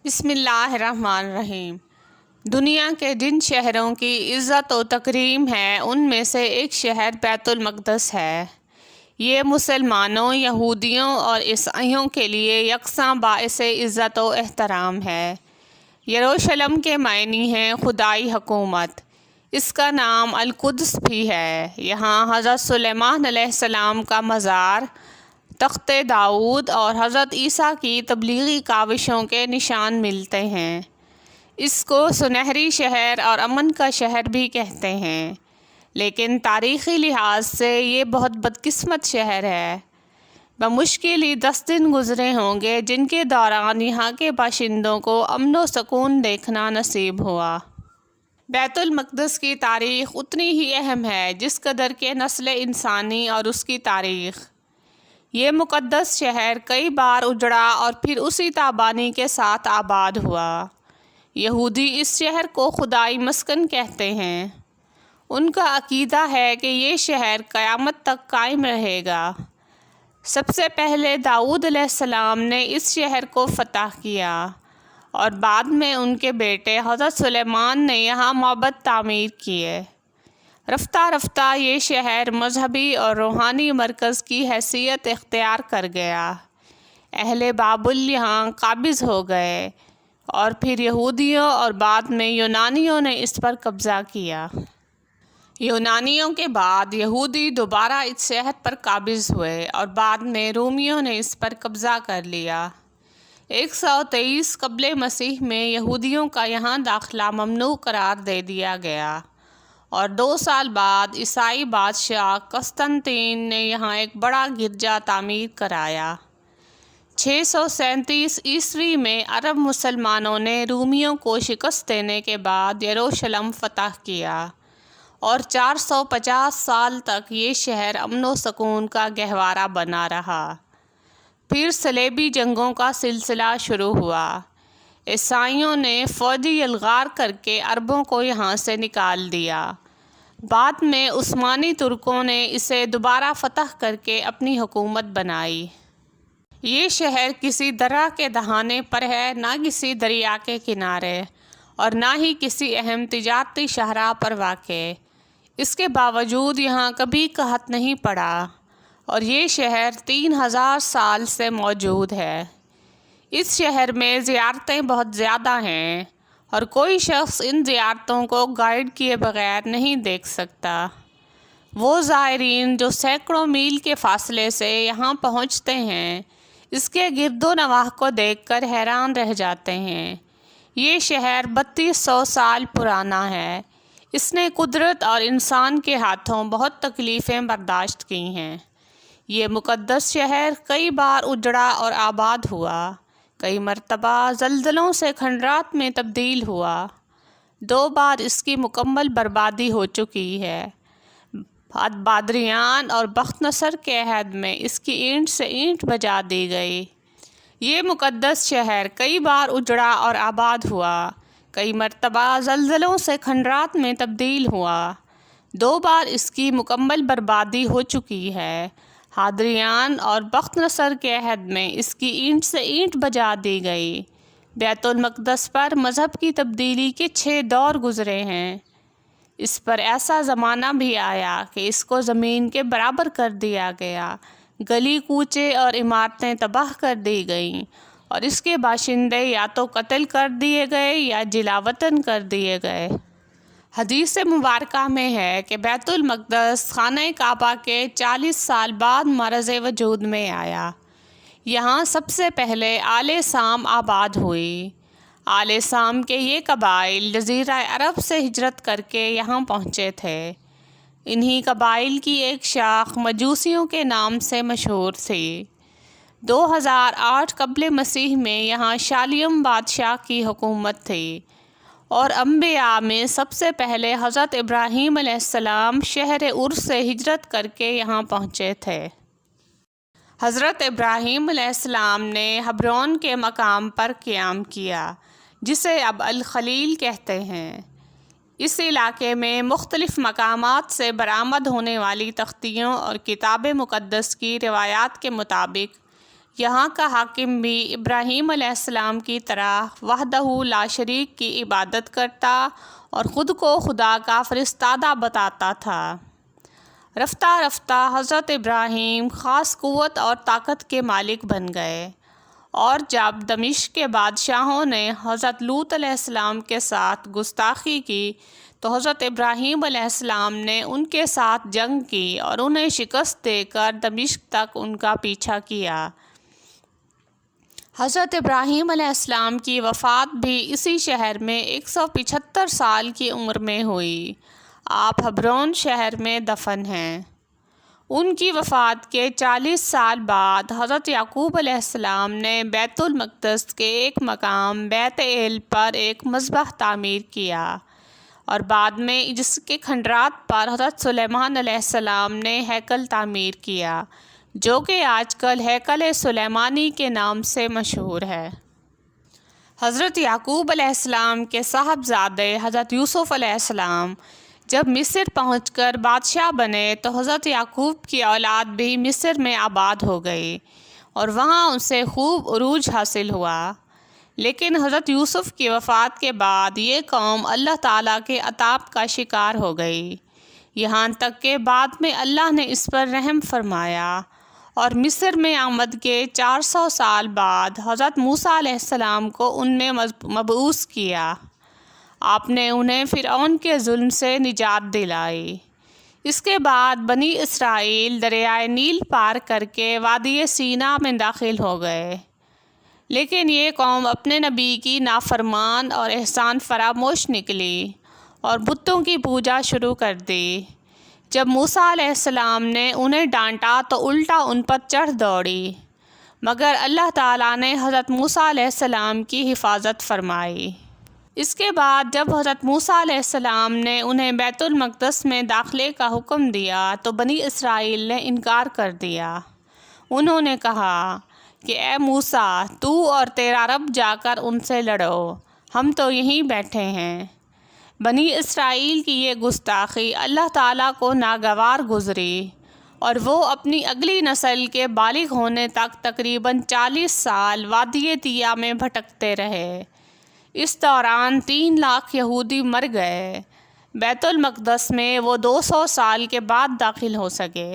بسم اللہ الرحمن الرحیم۔ دنیا کے جن شہروں کی عزت و تکریم ہے ان میں سے ایک شہر بیت المقدس ہے۔ یہ مسلمانوں، یہودیوں اور عیسائیوں کے لیے یکساں باعث عزت و احترام ہے۔ یروشلم کے معنی ہیں خدائی حکومت۔ اس کا نام القدس بھی ہے۔ یہاں حضرت سلیمان علیہ السلام کا مزار، تخت داؤد اور حضرت عیسیٰ کی تبلیغی کاوشوں کے نشان ملتے ہیں۔ اس کو سنہری شہر اور امن کا شہر بھی کہتے ہیں، لیکن تاریخی لحاظ سے یہ بہت بدقسمت شہر ہے۔ بمشکل ہی 10 دن گزرے ہوں گے جن کے دوران یہاں کے باشندوں کو امن و سکون دیکھنا نصیب ہوا۔ بیت المقدس کی تاریخ اتنی ہی اہم ہے جس قدر کہ نسل انسانی اور اس کی تاریخ۔ یہ مقدس شہر کئی بار اجڑا اور پھر اسی تابانی کے ساتھ آباد ہوا۔ یہودی اس شہر کو خدائی مسکن کہتے ہیں۔ ان کا عقیدہ ہے کہ یہ شہر قیامت تک قائم رہے گا۔ سب سے پہلے داؤد علیہ السلام نے اس شہر کو فتح کیا اور بعد میں ان کے بیٹے حضرت سلیمان نے یہاں معبد تعمیر کیے۔ رفتہ رفتہ یہ شہر مذہبی اور روحانی مرکز کی حیثیت اختیار کر گیا۔ اہل بابل یہاں قابض ہو گئے اور پھر یہودیوں اور بعد میں یونانیوں نے اس پر قبضہ کیا۔ یونانیوں کے بعد یہودی دوبارہ اس شہر پر قابض ہوئے اور بعد میں رومیوں نے اس پر قبضہ کر لیا۔ 123 قبل مسیح میں یہودیوں کا یہاں داخلہ ممنوع قرار دے دیا گیا اور 2 سال بعد عیسائی بادشاہ قسطنطین نے یہاں ایک بڑا گرجا تعمیر کرایا۔ 637 عیسوی میں عرب مسلمانوں نے رومیوں کو شکست دینے کے بعد یروشلم فتح کیا اور 450 سال تک یہ شہر امن و سکون کا گہوارہ بنا رہا۔ پھر صلیبی جنگوں کا سلسلہ شروع ہوا۔ عیسائیوں نے فوجی الغار کر کے عربوں کو یہاں سے نکال دیا۔ بعد میں عثمانی ترکوں نے اسے دوبارہ فتح کر کے اپنی حکومت بنائی۔ یہ شہر کسی درہ کے دہانے پر ہے، نہ کسی دریا کے کنارے اور نہ ہی کسی اہم تجارتی شاہراہ پر واقع۔ اس کے باوجود یہاں کبھی قحط نہیں پڑا اور یہ شہر 3000 سال سے موجود ہے۔ اس شہر میں زیارتیں بہت زیادہ ہیں اور کوئی شخص ان زیارتوں کو گائیڈ کیے بغیر نہیں دیکھ سکتا۔ وہ زائرین جو سینکڑوں میل کے فاصلے سے یہاں پہنچتے ہیں اس کے گرد و نواح کو دیکھ کر حیران رہ جاتے ہیں۔ یہ شہر 3200 سال پرانا ہے۔ اس نے قدرت اور انسان کے ہاتھوں بہت تکلیفیں برداشت کی ہیں۔ یہ مقدس شہر کئی بار اجڑا اور آباد ہوا، کئی مرتبہ زلزلوں سے کھنڈرات میں تبدیل ہوا۔ 2 بار اس کی مکمل بربادی ہو چکی ہے۔ بادریان اور بخت نصر کے عہد میں اس کی اینٹ سے اینٹ بجا دی گئی۔ یہ مقدس شہر کئی بار اجڑا اور آباد ہوا، کئی مرتبہ زلزلوں سے کھنڈرات میں تبدیل ہوا۔ 2 بار اس کی مکمل بربادی ہو چکی ہے۔ حادریان اور بخت نصر کے عہد میں اس کی اینٹ سے اینٹ بجا دی گئی۔ بیت المقدس پر مذہب کی تبدیلی کے 6 دور گزرے ہیں۔ اس پر ایسا زمانہ بھی آیا کہ اس کو زمین کے برابر کر دیا گیا، گلی کوچے اور عمارتیں تباہ کر دی گئیں اور اس کے باشندے یا تو قتل کر دیے گئے یا جلا وطن کر دیے گئے۔ حدیث مبارکہ میں ہے کہ بیت المقدس خانہ کعبہ کے 40 سال بعد مرز وجود میں آیا۔ یہاں سب سے پہلے آل سام آباد ہوئی۔ آل سام کے یہ قبائل جزیرہ عرب سے ہجرت کر کے یہاں پہنچے تھے۔ انہی قبائل کی ایک شاخ مجوسیوں کے نام سے مشہور تھی۔ 2008 قبل مسیح میں یہاں شالیم بادشاہ کی حکومت تھی اور انبیاء میں سب سے پہلے حضرت ابراہیم علیہ السلام شہر عر سے ہجرت کر کے یہاں پہنچے تھے۔ حضرت ابراہیم علیہ السلام نے حبرون کے مقام پر قیام کیا جسے اب الخلیل کہتے ہیں۔ اس علاقے میں مختلف مقامات سے برآمد ہونے والی تختیوں اور کتاب مقدس کی روایات کے مطابق یہاں کا حاکم بھی ابراہیم علیہ السلام کی طرح وحدہ لا شریک کی عبادت کرتا اور خود کو خدا کا فرستادہ بتاتا تھا۔ رفتہ رفتہ حضرت ابراہیم خاص قوت اور طاقت کے مالک بن گئے، اور جب دمشق کے بادشاہوں نے حضرت لوط علیہ السلام کے ساتھ گستاخی کی تو حضرت ابراہیم علیہ السلام نے ان کے ساتھ جنگ کی اور انہیں شکست دے کر دمشق تک ان کا پیچھا کیا۔ حضرت ابراہیم علیہ السلام کی وفات بھی اسی شہر میں 175 سال کی عمر میں ہوئی۔ آپ حبرون شہر میں دفن ہیں۔ ان کی وفات کے 40 سال بعد حضرت یعقوب علیہ السلام نے بیت المقدس کے ایک مقام بیت ایل پر ایک مذبح تعمیر کیا، اور بعد میں جس کے کھنڈرات پر حضرت سلیمان علیہ السلام نے ہیکل تعمیر کیا، جو کہ آج کل ہیکل سلیمانی کے نام سے مشہور ہے۔ حضرت یعقوب علیہ السلام کے صاحبزادے حضرت یوسف علیہ السلام جب مصر پہنچ کر بادشاہ بنے تو حضرت یعقوب کی اولاد بھی مصر میں آباد ہو گئی، اور وہاں ان سے خوب عروج حاصل ہوا۔ لیکن حضرت یوسف کی وفات کے بعد یہ قوم اللہ تعالیٰ کے عطاب کا شکار ہو گئی، یہاں تک کہ بعد میں اللہ نے اس پر رحم فرمایا، اور مصر میں آمد کے 400 سال بعد حضرت موسیٰ علیہ السلام کو ان میں مبعوث کیا۔ آپ نے انہیں فرعون کے ظلم سے نجات دلائی۔ اس کے بعد بنی اسرائیل دریائے نیل پار کر کے وادی سینا میں داخل ہو گئے، لیکن یہ قوم اپنے نبی کی نافرمان اور احسان فراموش نکلی اور بتوں کی پوجا شروع کر دی۔ جب موسیٰ علیہ السلام نے انہیں ڈانٹا تو الٹا ان پر چڑھ دوڑی، مگر اللہ تعالیٰ نے حضرت موسیٰ علیہ السلام کی حفاظت فرمائی۔ اس کے بعد جب حضرت موسیٰ علیہ السلام نے انہیں بیت المقدس میں داخلے کا حکم دیا تو بنی اسرائیل نے انکار کر دیا۔ انہوں نے کہا کہ اے موسیٰ، تو اور تیرا رب جا کر ان سے لڑو، ہم تو یہیں بیٹھے ہیں۔ بنی اسرائیل کی یہ گستاخی اللہ تعالیٰ کو ناگوار گزری، اور وہ اپنی اگلی نسل کے بالغ ہونے تک تقریباً 40 سال وادی طیہ میں بھٹکتے رہے۔ اس دوران 3 لاکھ یہودی مر گئے۔ بیت المقدس میں وہ 200 سال کے بعد داخل ہو سکے۔